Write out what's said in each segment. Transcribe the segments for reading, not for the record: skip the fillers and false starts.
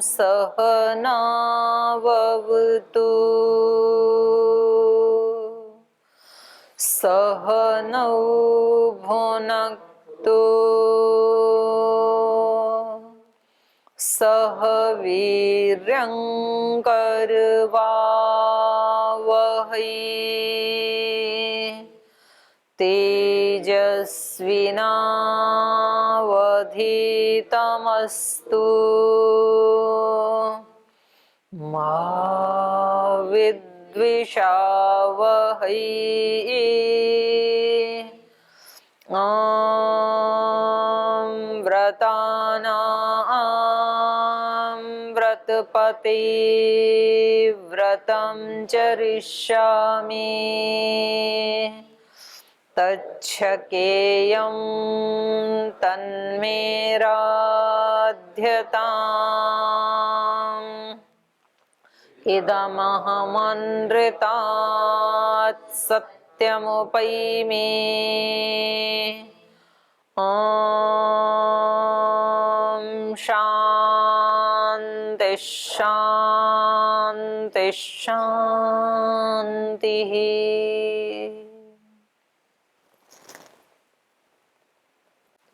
सहनाववतु सहनौ भुनक्तु सह वीर्यं करवावहै तेजस्विनावधीतमस्तु मा विद्विषावहै व्रतानां व्रतपते व्रतं चरिष्यामि तच्छकेयं तन्मे राध्यताम् इदमहमनृतात् सत्यमुपैमि ॐ शान्ति शान्ति शान्तिः।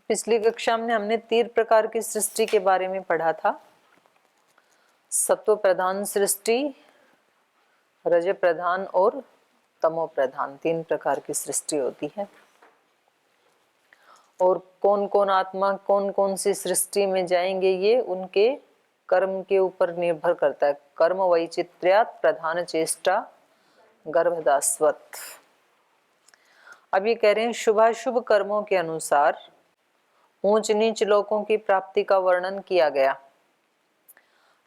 पिछली कक्षा में हमने 3 प्रकार की सृष्टि के बारे में पढ़ा था। सत्व प्रधान सृष्टि, रज प्रधान और तमो प्रधान, 3 प्रकार की सृष्टि होती है। और कौन कौन आत्मा कौन कौन सी सृष्टि में जाएंगे ये उनके कर्म के ऊपर निर्भर करता है। कर्म वैचित्र्यात् प्रधान चेष्टा गर्भदास्वत। अब ये कह रहे हैं शुभाशुभ कर्मों के अनुसार ऊंच नीच लोकों की प्राप्ति का वर्णन किया गया।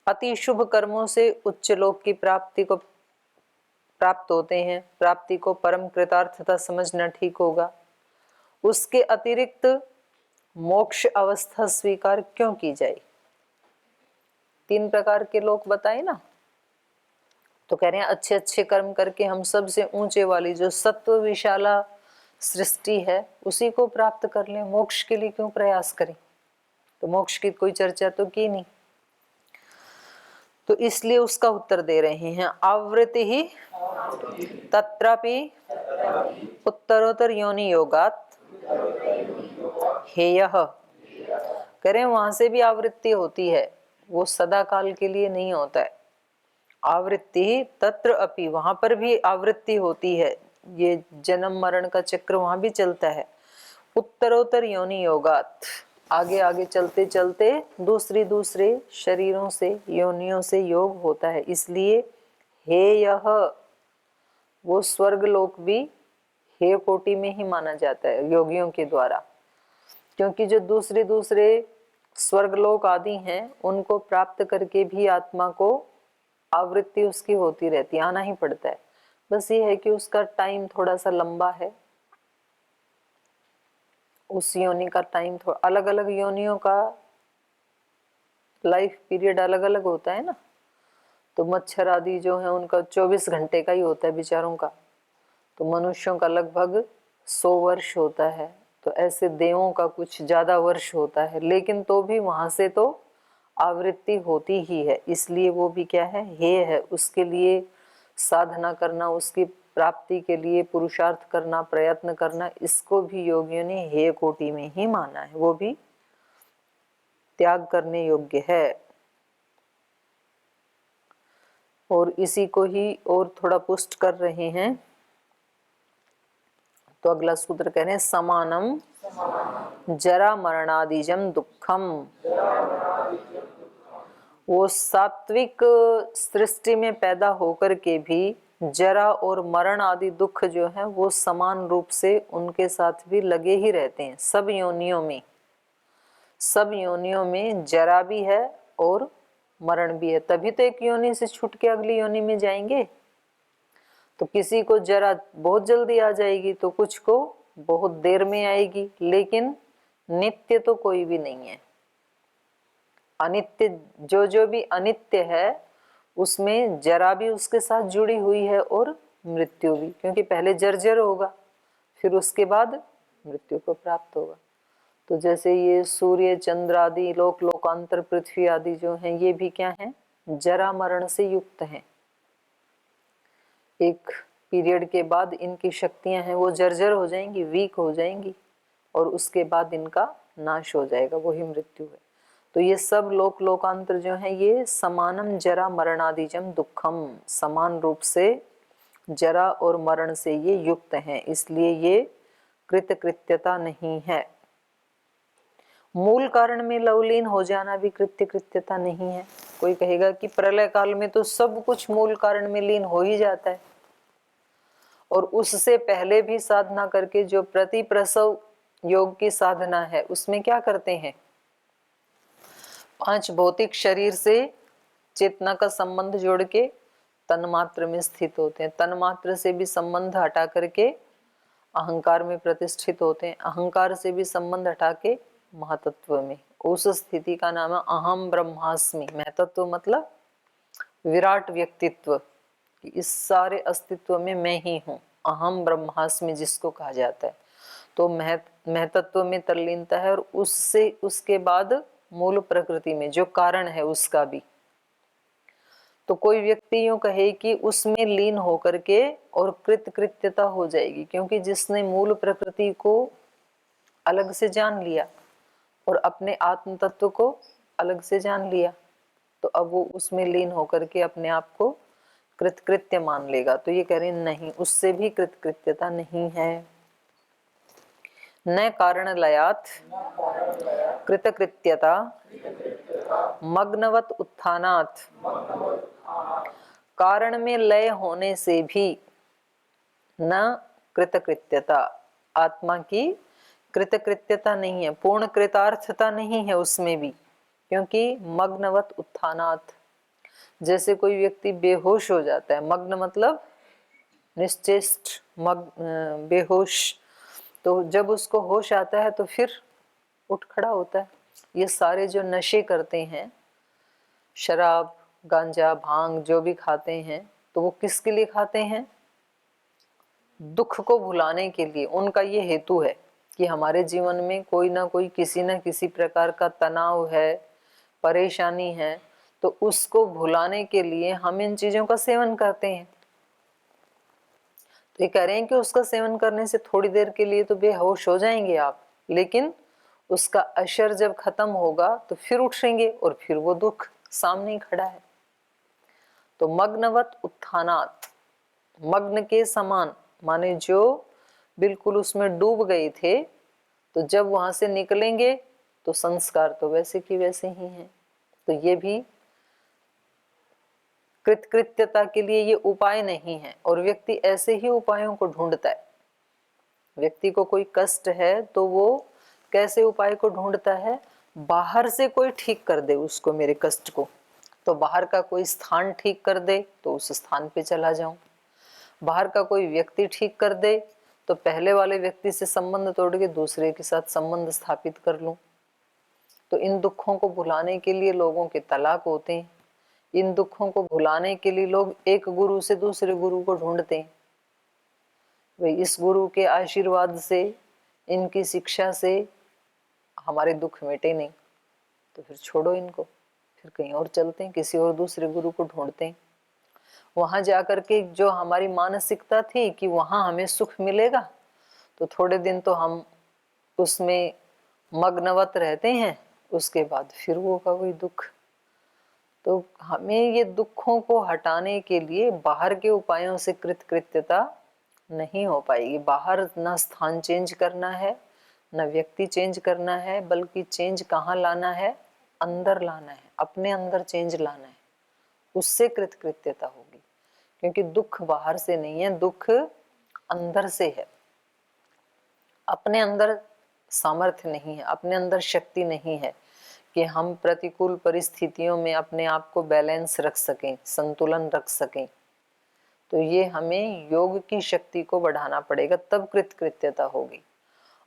अति शुभ कर्मों से उच्च लोक की प्राप्ति को प्राप्त होते हैं। प्राप्ति को परम कृतार्थता समझना ठीक होगा। उसके अतिरिक्त मोक्ष अवस्था स्वीकार क्यों की जाए? 3 प्रकार के लोग बताए ना, तो कह रहे हैं अच्छे अच्छे कर्म करके हम सबसे ऊंचे वाली जो सत्व विशाला सृष्टि है उसी को प्राप्त कर लें। मोक्ष के लिए क्यों प्रयास करें? तो मोक्ष की कोई चर्चा तो की नहीं, तो इसलिए उसका उत्तर दे रहे हैं। आवृत्ति ही तत्रापि उत्तरोत्तर योनि योगात् हेयः। करें वहां से भी आवृत्ति होती है, वो सदा काल के लिए नहीं होता है। आवृत्ति तत्र अपि, वहां पर भी आवृत्ति होती है। ये जन्म मरण का चक्र वहां भी चलता है। उत्तरोत्तर योनि योगात्, आगे आगे चलते चलते दूसरे शरीरों से योनियों से योग होता है। इसलिए हे यह, वो स्वर्ग लोक भी हे कोटि में ही माना जाता है योगियों के द्वारा, क्योंकि जो दूसरे स्वर्गलोक आदि हैं उनको प्राप्त करके भी आत्मा को आवृत्ति उसकी होती रहती, आना ही पड़ता है। बस ये है कि उसका टाइम थोड़ा सा लंबा है, उस योनि का टाइम थोड़ा अलग अलग योनियों का लाइफ पीरियड अलग अलग होता है ना। तो मच्छर आदि जो है उनका 24 घंटे का ही होता है बेचारों का, तो मनुष्यों का लगभग 100 वर्ष होता है। तो ऐसे देवों का कुछ ज्यादा वर्ष होता है, लेकिन तो भी वहां से तो आवृत्ति होती ही है। इसलिए वो भी क्या है, हे है। उसके लिए साधना करना, उसकी प्राप्ति के लिए पुरुषार्थ करना, प्रयत्न करना, इसको भी योगियों ने हे कोटि में ही माना है। वो भी त्याग करने योग्य है। और इसी को ही और थोड़ा पुष्ट कर रहे हैं। तो अगला सूत्र कह रहे हैं समानम जरा मरणादिजम दुखम। वो सात्विक सृष्टि में पैदा होकर के भी जरा और मरण आदि दुख जो है वो समान रूप से उनके साथ भी लगे ही रहते हैं। सब योनियों में जरा भी है और मरण भी है। तभी तो एक योनि से छूट के अगली योनि में जाएंगे। तो किसी को जरा बहुत जल्दी आ जाएगी, तो कुछ को बहुत देर में आएगी, लेकिन नित्य तो कोई भी नहीं है। अनित्य जो भी अनित्य है उसमें जरा भी उसके साथ जुड़ी हुई है और मृत्यु भी, क्योंकि पहले जर्जर होगा फिर उसके बाद मृत्यु को प्राप्त होगा। तो जैसे ये सूर्य चंद्र आदि लोक लोकांतर पृथ्वी आदि जो हैं ये भी क्या हैं, जरा मरण से युक्त हैं। एक पीरियड के बाद इनकी शक्तियां हैं वो जर्जर हो जाएंगी, वीक हो जाएंगी, और उसके बाद इनका नाश हो जाएगा, वही मृत्यु है। तो ये सब लोक लोकांतर जो है ये समानम जरा मरणादिजम दुखम, समान रूप से जरा और मरण से ये युक्त हैं, इसलिए ये कृतकृत्यता नहीं है। मूल कारण में लवलीन हो जाना भी कृत्यकृत्यता नहीं है। कोई कहेगा कि प्रलय काल में तो सब कुछ मूल कारण में लीन हो ही जाता है, और उससे पहले भी साधना करके जो प्रति प्रसव योग की साधना है उसमें क्या करते हैं, 5 भौतिक शरीर से चेतना का संबंध जोड़ के तन्मात्र में स्थित होते हैं, तन्मात्र से भी संबंध हटा करके अहंकार में प्रतिष्ठित होते हैं, अहंकार से भी संबंध हटा के महतत्व में, उस स्थिति का नाम है अहम ब्रह्मास्मि। महतत्व मतलब विराट व्यक्तित्व, इस सारे अस्तित्व में मैं ही हूँ, अहम ब्रह्मास्मि जिसको कहा जाता है। तो महतत्व में तरलीनता है, और उससे उसके बाद मूल प्रकृति में जो कारण है उसका भी। तो कोई व्यक्ति यूं कहे कि उसमें लीन होकर के और कृतकृत्यता हो जाएगी, क्योंकि जिसने मूल प्रकृति को अलग से जान लिया और अपने आत्म तत्व को अलग से जान लिया, तो अब वो उसमें लीन होकर के अपने आप को कृतकृत्य मान लेगा। तो ये कह रहे नहीं, उससे भी कृतकृत्यता नहीं है। न कारण लयात कृतकृत्यता मग्नवत उत्थानात, कारण में लय होने से भी न कृतकृत्यता, आत्मा की कृतकृत्यता नहीं है, पूर्ण कृतार्थता नहीं है उसमें भी, क्योंकि मग्नवत उत्थानात, जैसे कोई व्यक्ति बेहोश हो जाता है, मग्न मतलब निश्चेष्ट, बेहोश, तो जब उसको होश आता है तो फिर उठ खड़ा होता है। ये सारे जो नशे करते हैं, शराब गांजा भांग जो भी खाते हैं, तो वो किसके लिए खाते हैं, दुख को भुलाने के लिए। उनका ये हेतु है कि हमारे जीवन में कोई ना कोई किसी न किसी प्रकार का तनाव है, परेशानी है, तो उसको भुलाने के लिए हम इन चीजों का सेवन करते हैं। तो ये कह रहे हैं कि उसका सेवन करने से थोड़ी देर के लिए तो बेहोश हो जाएंगे आप, लेकिन उसका असर जब खत्म होगा तो फिर उठेंगे और फिर वो दुख सामने खड़ा है। तो मग्नवत उत्थानात, मग्न के समान, माने जो बिल्कुल उसमें डूब गए थे, तो जब वहां से निकलेंगे तो संस्कार तो वैसे की वैसे ही हैं। तो ये भी कृतकृत्यता के लिए ये उपाय नहीं है, और व्यक्ति ऐसे ही उपायों को ढूंढता है। व्यक्ति को कोई कष्ट है तो वो कैसे उपाय को ढूंढता है, बाहर से कोई ठीक कर दे उसको, मेरे कष्ट को, तो बाहर का कोई स्थान ठीक कर दे तो उस स्थान पे चला जाऊं, बाहर का कोई व्यक्ति ठीक कर दे तो पहले वाले व्यक्ति से संबंध तोड़ के दूसरे के साथ संबंध स्थापित कर लूं। तो इन दुखों को भुलाने के लिए लोगों के तलाक होते हैं, इन दुखों को भुलाने के लिए लोग एक गुरु से दूसरे गुरु को ढूंढते हैं। भाई इस गुरु के आशीर्वाद से, इनकी शिक्षा से हमारे दुख मिटे नहीं, तो फिर छोड़ो इनको, फिर कहीं और चलते हैं, किसी और दूसरे गुरु को ढूंढते हैं। वहां जाकर के जो हमारी मानसिकता थी कि वहां हमें सुख मिलेगा, तो थोड़े दिन तो हम उसमें मग्नवत रहते हैं, उसके बाद फिर वो का वही दुख। तो हमें ये दुखों को हटाने के लिए बाहर के उपायों से कृतकृत्यता नहीं हो पाएगी। बाहर ना स्थान चेंज करना है, न व्यक्ति चेंज करना है, बल्कि चेंज कहाँ लाना है, अंदर लाना है, अपने अंदर चेंज लाना है, उससे कृतकृत्यता होगी। क्योंकि दुख बाहर से नहीं है, दुख अंदर से है। अपने अंदर सामर्थ्य नहीं है, अपने अंदर शक्ति नहीं है कि हम प्रतिकूल परिस्थितियों में अपने आप को बैलेंस रख सकें, संतुलन रख सकें। तो ये हमें योग की शक्ति को बढ़ाना पड़ेगा, तब कृतकृत्यता होगी।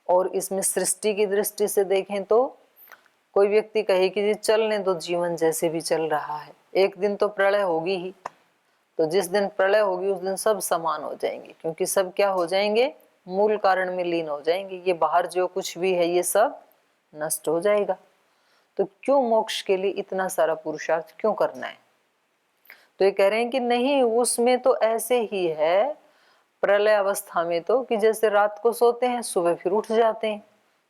और इसमें सृष्टि की दृष्टि से देखें तो कोई व्यक्ति कहे कि जी चलने दो, जीवन जैसे भी चल रहा है, एक दिन तो प्रलय होगी ही। तो जिस दिन प्रलय होगी उस दिन सब समान हो जाएंगे, क्योंकि सब क्या हो जाएंगे, मूल कारण में लीन हो जाएंगे। ये बाहर जो कुछ भी है ये सब नष्ट हो जाएगा। तो क्यों मोक्ष के लिए इतना सारा पुरुषार्थ क्यों करना है? तो ये कह रहे हैं कि नहीं, उसमें तो ऐसे ही है प्रलय अवस्था में तो कि जैसे रात को सोते हैं सुबह फिर उठ जाते हैं।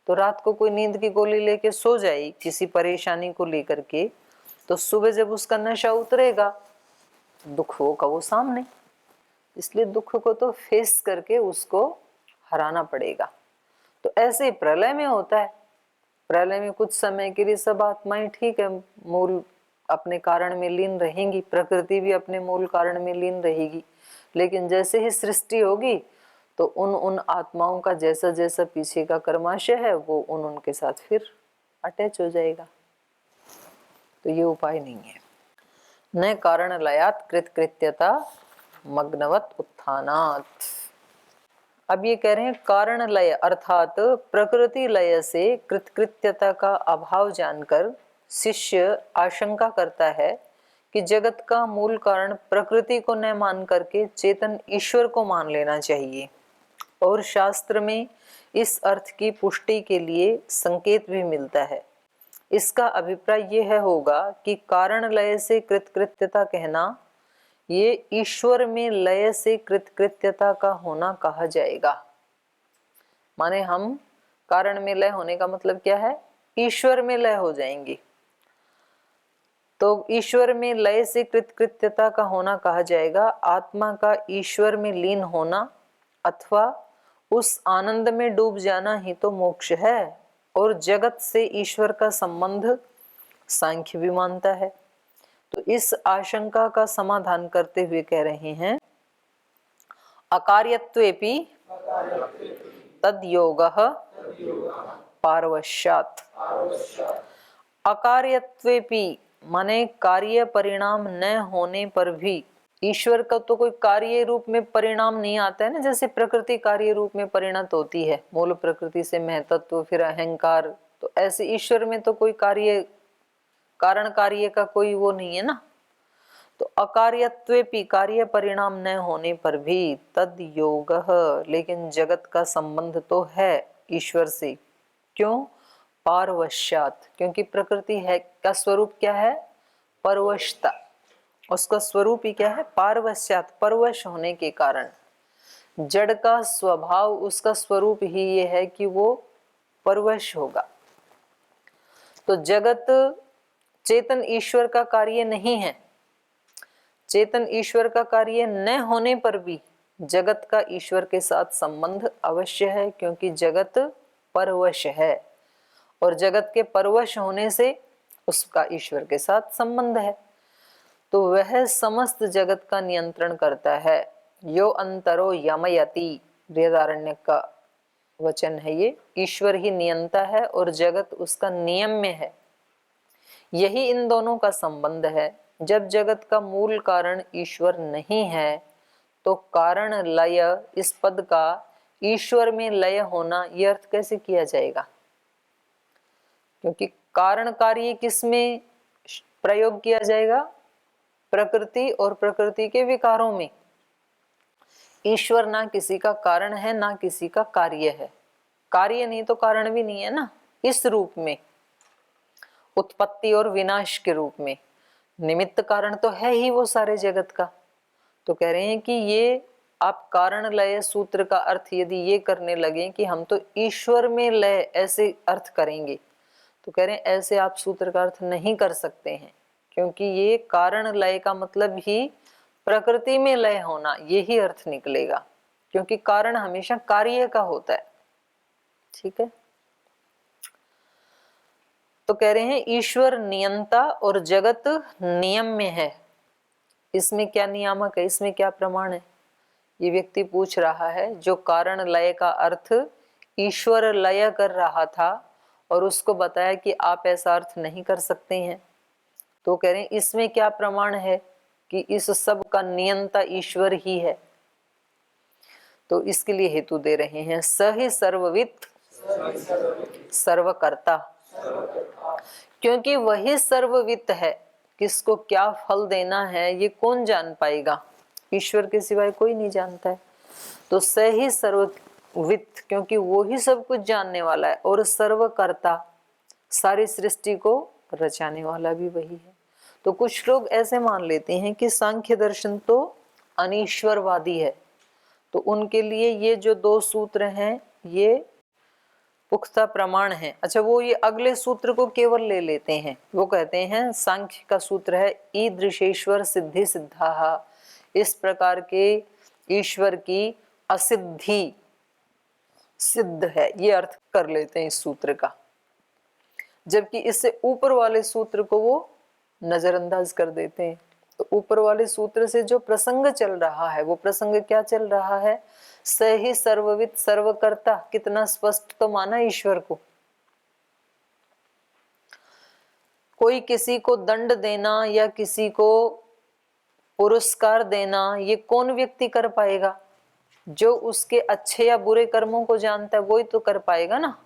तो रात को कोई नींद की गोली लेके सो जाए किसी परेशानी को लेकर के, तो सुबह जब उसका नशा उतरेगा दुख होगा वो सामने, इसलिए दुख को तो फेस करके उसको हराना पड़ेगा। तो ऐसे ही प्रलय में होता है। प्रलय में कुछ समय के लिए सब आत्माएं ठीक है मूल अपने कारण में लीन रहेंगी, प्रकृति भी अपने मूल कारण में लीन रहेगी, लेकिन जैसे ही सृष्टि होगी तो उन आत्माओं का जैसा जैसा पीछे का कर्माशय है वो उनके साथ फिर अटैच हो जाएगा। तो ये उपाय नहीं है। न कारण लयात कृतकृत्यता मग्नवत उत्थानात। अब ये कह रहे हैं कारण लय अर्थात प्रकृति लय से कृतकृत्यता का अभाव जानकर शिष्य आशंका करता है कि जगत का मूल कारण प्रकृति को न मान करके चेतन ईश्वर को मान लेना चाहिए। और शास्त्र में इस अर्थ की पुष्टि के लिए संकेत भी मिलता है। इसका अभिप्राय यह होगा कि कारण लय से कृतकृत्यता कहना ये ईश्वर में लय से कृतकृत्यता का होना कहा जाएगा। माने हम कारण में लय होने का मतलब क्या है? ईश्वर में लय हो जाएंगे। तो ईश्वर में लय से कृतकृत्यता का होना कहा जाएगा। आत्मा का ईश्वर में लीन होना अथवा उस आनंद में डूब जाना ही तो मोक्ष है। और जगत से ईश्वर का संबंध सांख्य भी मानता है। तो इस आशंका का समाधान करते हुए कह रहे हैं अकार्यत्वेपि तद योगः पारवश्यात्। अकार्यत्वेपि माने कार्य परिणाम न होने पर भी, ईश्वर का तो कोई कार्य रूप में परिणाम नहीं आता है ना, जैसे प्रकृति कार्य रूप में परिणत होती है, मूल प्रकृति से महतत्व फिर अहंकार, तो ऐसे ईश्वर में तो कोई कार्य कारण कार्य का कोई वो नहीं है ना। तो अकार्यत्वेपि कार्य परिणाम न होने पर भी तद योगः, लेकिन जगत का संबंध तो है ईश्वर से। क्यों? पारवश्यात, क्योंकि प्रकृति है का स्वरूप क्या है? परवशता। उसका स्वरूप ही क्या है? पारवश्यात, परवश होने के कारण। जड़ का स्वभाव, उसका स्वरूप ही ये है कि वो परवश होगा। तो जगत चेतन ईश्वर का कार्य नहीं है। चेतन ईश्वर का कार्य न होने पर भी जगत का ईश्वर के साथ संबंध अवश्य है, क्योंकि जगत परवश है और जगत के परवश होने से उसका ईश्वर के साथ संबंध है। तो वह समस्त जगत का नियंत्रण करता है। यो अंतरो यमयति, बृहदारण्यक का वचन है ये। ईश्वर ही नियंता है और जगत उसका नियम में है। यही इन दोनों का संबंध है। जब जगत का मूल कारण ईश्वर नहीं है तो कारण लय, इस पद का ईश्वर में लय होना यह अर्थ कैसे किया जाएगा? क्योंकि कारण कार्य किस में प्रयोग किया जाएगा? प्रकृति और प्रकृति के विकारों में। ईश्वर ना किसी का कारण है ना किसी का कार्य है। कार्य नहीं तो कारण भी नहीं है ना, इस रूप में उत्पत्ति और विनाश के रूप में। निमित्त कारण तो है ही वो सारे जगत का। तो कह रहे हैं कि ये आप कारण लय सूत्र का अर्थ यदि ये करने लगे कि हम तो ईश्वर में लय ऐसे अर्थ करेंगे, तो कह रहे हैं ऐसे आप सूत्र का अर्थ नहीं कर सकते हैं, क्योंकि ये कारण लय का मतलब ही प्रकृति में लय होना, यही अर्थ निकलेगा, क्योंकि कारण हमेशा कार्य का होता है। ठीक है। तो कह रहे हैं ईश्वर नियंता और जगत नियम में है। इसमें क्या नियामक है, इसमें क्या प्रमाण है? ये व्यक्ति पूछ रहा है जो कारण लय का अर्थ ईश्वर लय कर रहा था और उसको बताया कि आप ऐसा अर्थ नहीं कर सकते हैं। तो कह रहे हैं इसमें क्या प्रमाण है कि इस सब का नियंता ईश्वर ही है? तो इसके लिए हेतु दे रहे हैं स ही सर्ववित् सर्वकर्ता, क्योंकि वही सर्ववित्त है। किसको क्या फल देना है ये कौन जान पाएगा? ईश्वर के सिवाय कोई नहीं जानता है। तो स ही सर्ववित्त, क्योंकि वो ही सब कुछ जानने वाला है। और सर्वकर्ता, सारी सृष्टि को रचाने वाला भी वही है। तो कुछ लोग ऐसे मान लेते हैं कि सांख्य दर्शन तो अनीश्वरवादी है, तो उनके लिए ये जो 2 सूत्र हैं ये पुख्ता प्रमाण है। अच्छा, वो ये अगले सूत्र को केवल ले लेते हैं। वो कहते हैं सांख्य का सूत्र है ईदृशेश्वर सिद्धि सिद्धा, इस प्रकार के ईश्वर की असिद्धि सिद्ध है, ये अर्थ कर लेते हैं इस सूत्र का। जबकि इससे ऊपर वाले सूत्र को वो नजरअंदाज कर देते हैं। तो ऊपर वाले सूत्र से जो प्रसंग चल रहा है, वो प्रसंग क्या चल रहा है? स ही सर्वविद सर्वकर्ता। कितना स्पष्ट तो माना ईश्वर को। कोई किसी को दंड देना या किसी को पुरस्कार देना, ये कौन व्यक्ति कर पाएगा? जो उसके अच्छे या बुरे कर्मों को जानता है वही तो कर पाएगा ना।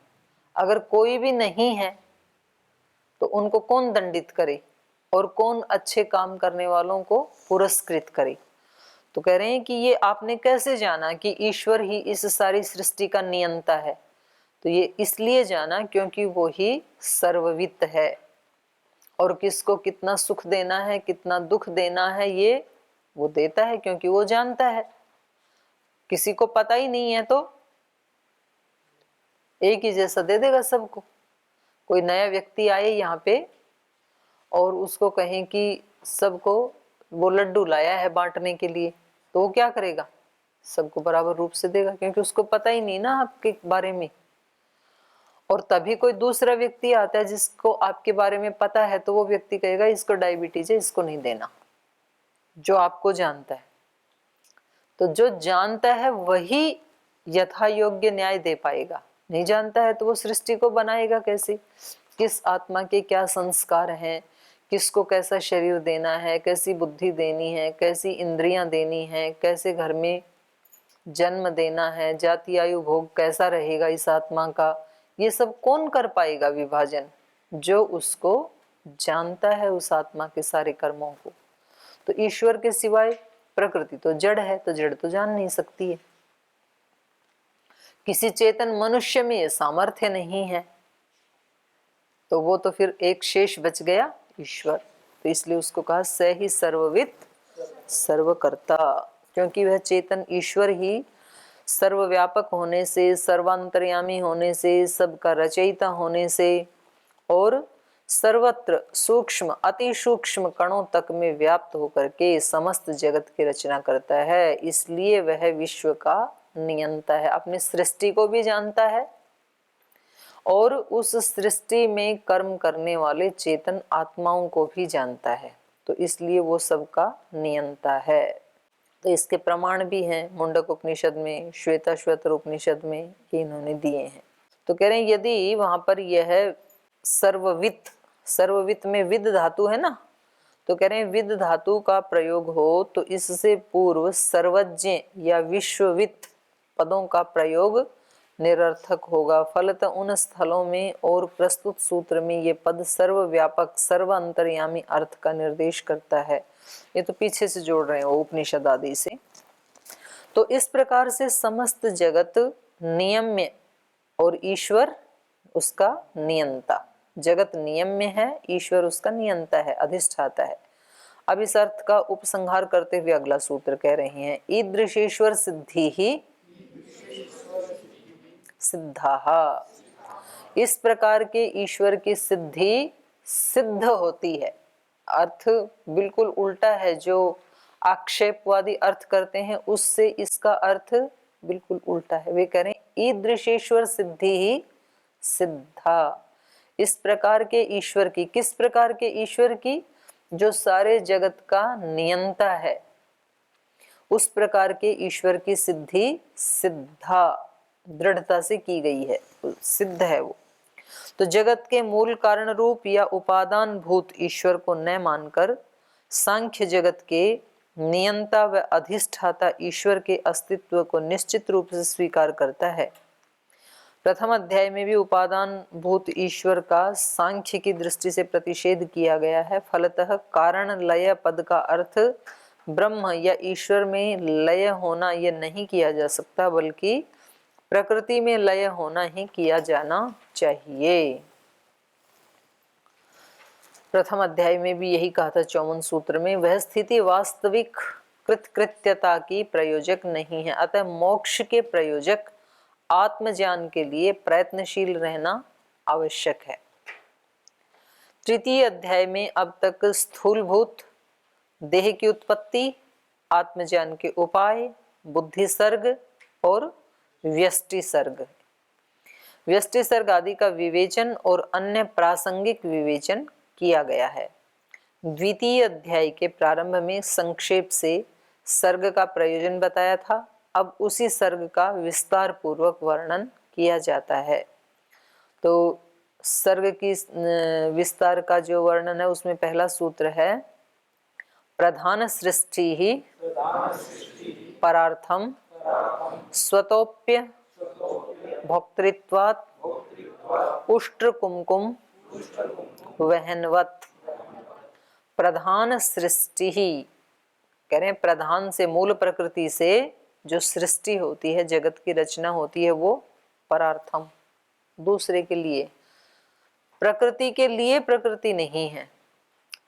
अगर कोई भी नहीं है तो उनको कौन दंडित करे और कौन अच्छे काम करने वालों को पुरस्कृत करे? तो कह रहे हैं कि ये आपने कैसे जाना कि ईश्वर ही इस सारी सृष्टि का नियंता है? तो ये इसलिए जाना क्योंकि वो ही सर्ववित्त है, और किसको कितना सुख देना है, कितना दुख देना है, ये वो देता है क्योंकि वो जानता है। किसी को पता ही नहीं है तो एक ही जैसा दे देगा सबको। कोई नया व्यक्ति आए यहाँ पे और उसको कहें कि सबको वो लड्डू लाया है बांटने के लिए, तो वो क्या करेगा? सबको बराबर रूप से देगा, क्योंकि उसको पता ही नहीं ना आपके बारे में। और तभी कोई दूसरा व्यक्ति आता है जिसको आपके बारे में पता है, तो वो व्यक्ति कहेगा इसको डायबिटीज है, इसको नहीं देना, जो आपको जानता है। तो जो जानता है वही यथा योग्य न्याय दे पाएगा। नहीं जानता है तो वो सृष्टि को बनाएगा कैसे? किस आत्मा के क्या संस्कार हैं, किसको कैसा शरीर देना है, कैसी बुद्धि देनी है, कैसी इंद्रियां देनी है, कैसे घर में जन्म देना है, जाति आयु भोग कैसा रहेगा इस आत्मा का, ये सब कौन कर पाएगा विभाजन? जो उसको जानता है उस आत्मा के सारे कर्मों को। तो ईश्वर के सिवाय प्रकृति तो जड़ है, तो जड़ तो जान नहीं सकती है। किसी चेतन मनुष्य में ये सामर्थ्य नहीं है, तो वो तो फिर एक शेष बच गया ईश्वर। तो इसलिए उसको कहा स ही सर्ववित्त सर्वकर्ता, क्योंकि वह चेतन ईश्वर ही सर्वव्यापक होने से, सर्वांतर्यामी होने से, सबका रचयिता होने से और सर्वत्र सूक्ष्म अति सूक्ष्म कणों तक में व्याप्त होकर के समस्त जगत की रचना करता है। इसलिए वह विश्व का नियंता है। अपनी सृष्टि को भी जानता है और उस सृष्टि में कर्म करने वाले चेतन आत्माओं को भी जानता है। तो इसलिए वो सबका नियंता है। तो इसके प्रमाण भी हैं मुंडक उपनिषद में, श्वेताश्वतर उपनिषद में, ये इन्होंने दिए हैं। तो कह रहे हैं यदि वहां पर यह सर्ववित्त, सर्ववित्त में विद धातु है ना, तो कह रहे हैं विद धातु का प्रयोग हो तो इससे पूर्व सर्वज्ञ या विश्ववित्त पदों का प्रयोग निरर्थक होगा। फलतः उन स्थलों में और प्रस्तुत सूत्र में ये पद सर्वव्यापक सर्व अंतर्यामी अर्थ का निर्देश करता है। ये तो पीछे से जोड़ रहे हैं उपनिषद आदि से। तो इस प्रकार से समस्त जगत नियम्य और ईश्वर उसका नियंता। जगत नियम में है, ईश्वर उसका नियंता है, अधिष्ठाता है। अब इस अर्थ का उपसंहार करते हुए अगला सूत्र कह रहे हैं ईदृशेश्वर सिद्धि ही सिद्धा। इस प्रकार के ईश्वर की सिद्धि सिद्ध होती है। अर्थ बिल्कुल उल्टा है, जो आक्षेपवादी अर्थ करते हैं उससे इसका अर्थ बिल्कुल उल्टा है। वे कह रहे हैं ईदृशेश्वर सिद्धि ही सिद्धा। इस प्रकार के ईश्वर की, किस प्रकार के ईश्वर की? जो सारे जगत का नियंता है, उस प्रकार के ईश्वर की सिद्धि सिद्धा, दृढ़ता से की गई है, सिद्ध है वो। तो जगत के मूल कारण रूप या उपादान भूत ईश्वर को न मानकर सांख्य जगत के नियंता व अधिष्ठाता ईश्वर के अस्तित्व को निश्चित रूप से स्वीकार करता है। प्रथम अध्याय में भी उपादान भूत ईश्वर का सांख्य की दृष्टि से प्रतिषेध किया गया है। फलतः कारण लय पद का अर्थ ब्रह्म या ईश्वर में लय होना यह नहीं किया जा सकता, बल्कि प्रकृति में लय होना ही किया जाना चाहिए। प्रथम अध्याय में भी यही कहा था 54 सूत्र में, वह स्थिति वास्तविक कृतकृत्यता की प्रयोजक नहीं है, अतः मोक्ष के प्रयोजक आत्मज्ञान के लिए प्रयत्नशील रहना आवश्यक है। तृतीय अध्याय में अब तक स्थूलभूत देह की उत्पत्ति, आत्मज्ञान के उपाय, बुद्धि सर्ग और व्यष्टि सर्ग, व्यष्टि सर्ग आदि का विवेचन और अन्य प्रासंगिक विवेचन किया गया है। द्वितीय अध्याय के प्रारंभ में संक्षेप से सर्ग का प्रयोजन बताया था, अब उसी सर्ग का विस्तार पूर्वक वर्णन किया जाता है। तो सर्ग की विस्तार का जो वर्णन है उसमें पहला सूत्र है, प्रधान सृष्टि ही परार्थम स्वतोप्य भोक्तृत्वात् उष्ट्र कुमकुम वहनवत। प्रधान सृष्टि ही, कह रहे हैं प्रधान से, मूल प्रकृति से जो सृष्टि होती है, जगत की रचना होती है, वो परार्थम, दूसरे के लिए, प्रकृति के लिए प्रकृति नहीं है,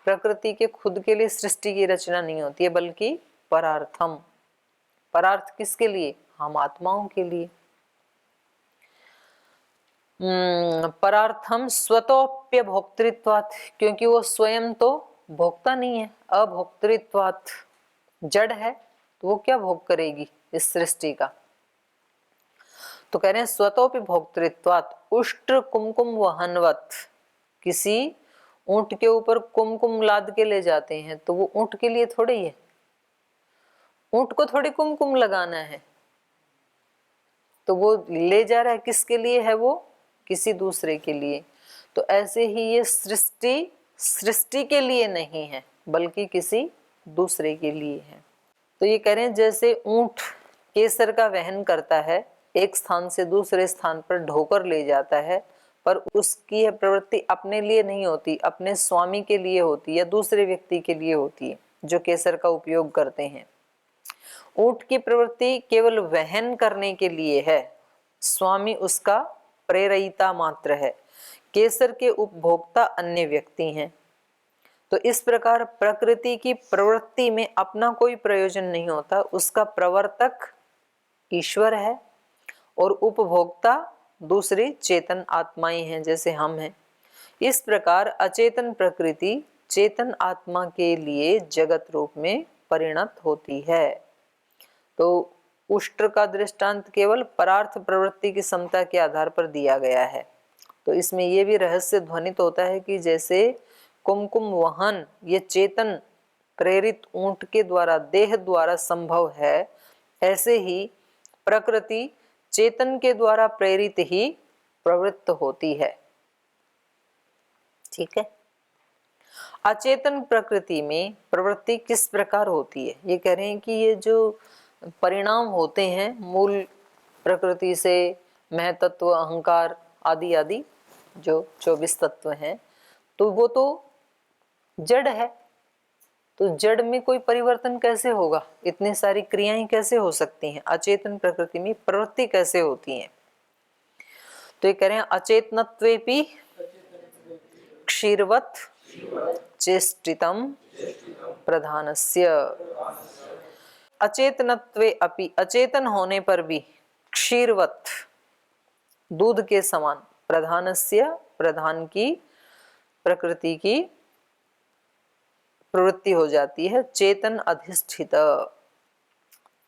प्रकृति के खुद के लिए सृष्टि की रचना नहीं होती है, बल्कि परार्थम, परार्थ किसके लिए? हम आत्माओं के लिए। परार्थम स्वतोप्य भोक्तृत्वात्, क्योंकि वो स्वयं तो भोक्ता नहीं है, अभोक्तृत्वात्, जड़ है, तो वो क्या भोग करेगी इस सृष्टि का। तो कह रहे हैं स्वतोपि भोक्तृत्वात् उष्ट्र कुमकुम वहनवत, किसी ऊंट के ऊपर कुमकुम लाद के ले जाते हैं तो वो ऊंट के लिए थोड़ी है, ऊंट को थोड़ी कुमकुम लगाना है, तो वो ले जा रहा है, किसके लिए है? वो किसी दूसरे के लिए। तो ऐसे ही ये सृष्टि सृष्टि के लिए नहीं है, बल्कि किसी दूसरे के लिए है। तो ये कह रहे हैं जैसे ऊंट केसर का वहन करता है, एक स्थान से दूसरे स्थान पर ढोकर ले जाता है, पर उसकी यह प्रवृत्ति अपने लिए नहीं होती, अपने स्वामी के लिए होती या दूसरे व्यक्ति के लिए होती है जो केसर का उपयोग करते हैं। ऊंट की प्रवृत्ति केवल वहन करने के लिए है, स्वामी उसका प्रेरयिता मात्र है, केसर के उपभोक्ता अन्य व्यक्ति हैं। तो इस प्रकार प्रकृति की प्रवृत्ति में अपना कोई प्रयोजन नहीं होता, उसका प्रवर्तक ईश्वर है और उपभोक्ता दूसरी चेतन आत्माएं हैं, जैसे हम हैं। इस प्रकार अचेतन प्रकृति चेतन आत्मा के लिए जगत रूप में परिणत होती है। तो उष्ट्र का दृष्टांत केवल परार्थ प्रवृत्ति की समता के आधार पर दिया गया है। तो इसमें यह भी रहस्य ध्वनित होता है कि जैसे कुमकुम वहन ये चेतन प्रेरित ऊंट के द्वारा, देह द्वारा संभव है, ऐसे ही प्रकृति चेतन के द्वारा प्रेरित ही प्रवृत्त होती है। ठीक है। अचेतन प्रकृति में प्रवृत्ति किस प्रकार होती है? ये कह रहे हैं कि ये जो परिणाम होते हैं मूल प्रकृति से, महतत्व, अहंकार आदि आदि जो 24 तत्व हैं, तो वो तो जड़ है। तो जड़ में कोई परिवर्तन कैसे होगा? इतनी सारी क्रियाएं कैसे हो सकती हैं? अचेतन प्रकृति में प्रवृत्ति कैसे होती है? तो ये कह रहे हैं अचेतनत्वेपि क्षीरवत चेष्टितम प्रधानस्य। अचेतनत्वे अपि, अचेतन होने पर भी, क्षीरवत, दूध के समान, प्रधानस्य, प्रधान की प्रकृति की प्रवृत्ति हो जाती है, चेतन अधिष्ठित,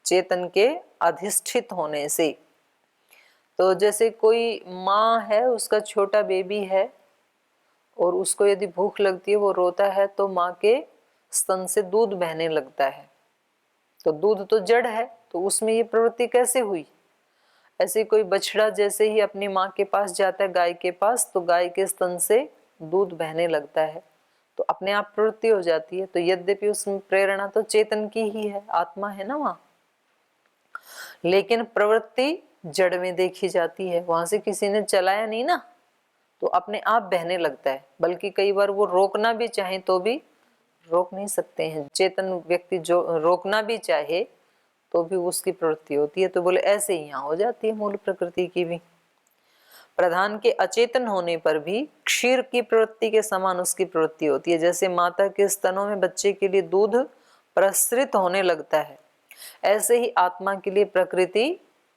चेतन के अधिष्ठित होने से। तो जैसे कोई माँ है, उसका छोटा बेबी है और उसको यदि भूख लगती है, वो रोता है, तो माँ के स्तन से दूध बहने लगता है। तो दूध तो जड़ है, तो उसमें ये प्रवृत्ति कैसे हुई? ऐसे कोई बछड़ा जैसे ही अपनी माँ के पास जाता है, गाय के पास, तो गाय के स्तन से दूध बहने लगता है, तो अपने आप प्रवृत्ति हो जाती है। तो यद्यपि उसमें प्रेरणा तो चेतन की ही है, आत्मा है ना वहाँ, लेकिन प्रवृत्ति जड़ में देखी जाती है, वहां से किसी ने चलाया नहीं ना, तो अपने आप बहने लगता है। बल्कि कई बार वो रोकना भी चाहे तो भी रोक नहीं सकते हैं, चेतन व्यक्ति जो रोकना भी चाहे तो भी उसकी प्रवृत्ति होती है। तो बोले ऐसे ही यहाँ हो जाती है मूल प्रकृति की भी। प्रधान के अचेतन होने पर भी क्षीर की प्रवृत्ति के समान उसकी प्रवृत्ति होती है। जैसे माता के स्तनों में बच्चे के लिए दूध प्रसरित होने लगता है, ऐसे ही आत्मा के लिए प्रकृति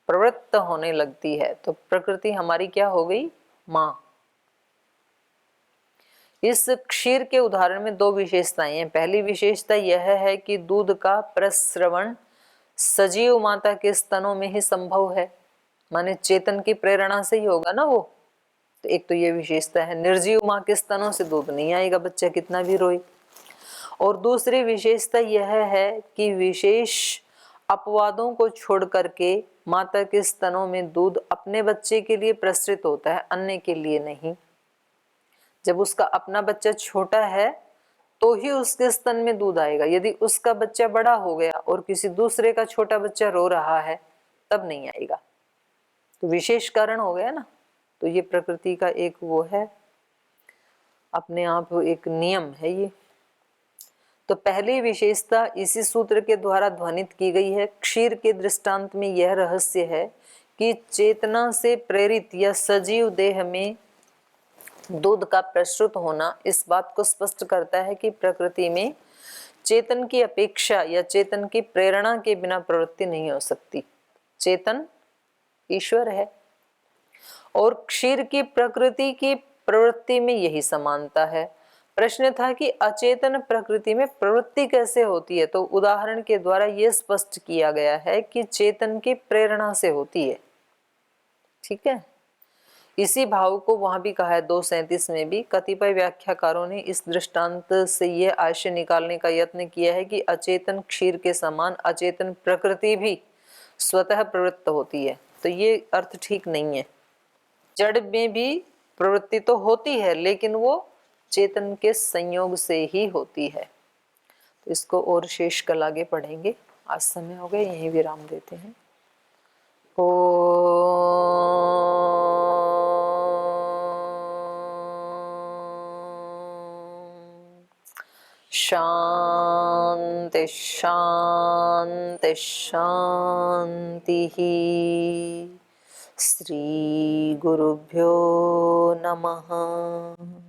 प्रवृत्त होने लगती है। तो प्रकृति हमारी क्या हो गई? माँ। इस क्षीर के उदाहरण में दो विशेषताएं हैं। पहली विशेषता यह है कि दूध का प्रस्रवण सजीव माता के स्तनों में ही संभव है, माने चेतन की प्रेरणा से ही होगा ना वो। तो एक तो ये विशेषता है, निर्जीव माँ के स्तनों से दूध नहीं आएगा, बच्चा कितना भी रोए। और दूसरी विशेषता यह है कि विशेष अपवादों को छोड़ करके माता के स्तनों में दूध अपने बच्चे के लिए प्रसरित होता है, अन्य के लिए नहीं। जब उसका अपना बच्चा छोटा है तो ही उसके स्तन में दूध आएगा। यदि उसका बच्चा बड़ा हो गया और किसी दूसरे का छोटा बच्चा रो रहा है तब नहीं आएगा। तो विशेष कारण हो गया ना। तो ये प्रकृति का एक वो है, अपने आप एक नियम है ये। तो पहली विशेषता इसी सूत्र के द्वारा ध्वनित की गई है। क्षीर के दृष्टांत में यह रहस्य है कि चेतना से प्रेरित या सजीव देह में दूध का प्रसृत होना इस बात को स्पष्ट करता है कि प्रकृति में चेतन की अपेक्षा या चेतन की प्रेरणा के बिना प्रवृत्ति नहीं हो सकती। चेतन ईश्वर है और क्षीर की प्रकृति की प्रवृत्ति में यही समानता है। प्रश्न था कि अचेतन प्रकृति में प्रवृत्ति कैसे होती है, तो उदाहरण के द्वारा यह स्पष्ट किया गया है कि चेतन की प्रेरणा से होती है। ठीक है, इसी भाव को वहां भी कहा है 237 में भी। कतिपय व्याख्याकारों ने इस दृष्टांत से यह आशय निकालने का यत्न किया है कि अचेतन क्षीर के समान अचेतन प्रकृति भी स्वतः प्रवृत्त होती है। तो ये अर्थ ठीक नहीं है। जड़ में भी प्रवृत्ति तो होती है लेकिन वो चेतन के संयोग से ही होती है। तो इसको और शेष कल आगे पढ़ेंगे। आज समय हो गया, यहीं विराम देते हैं। शांति शांति शांति। श्री गुरुभ्यो नमः।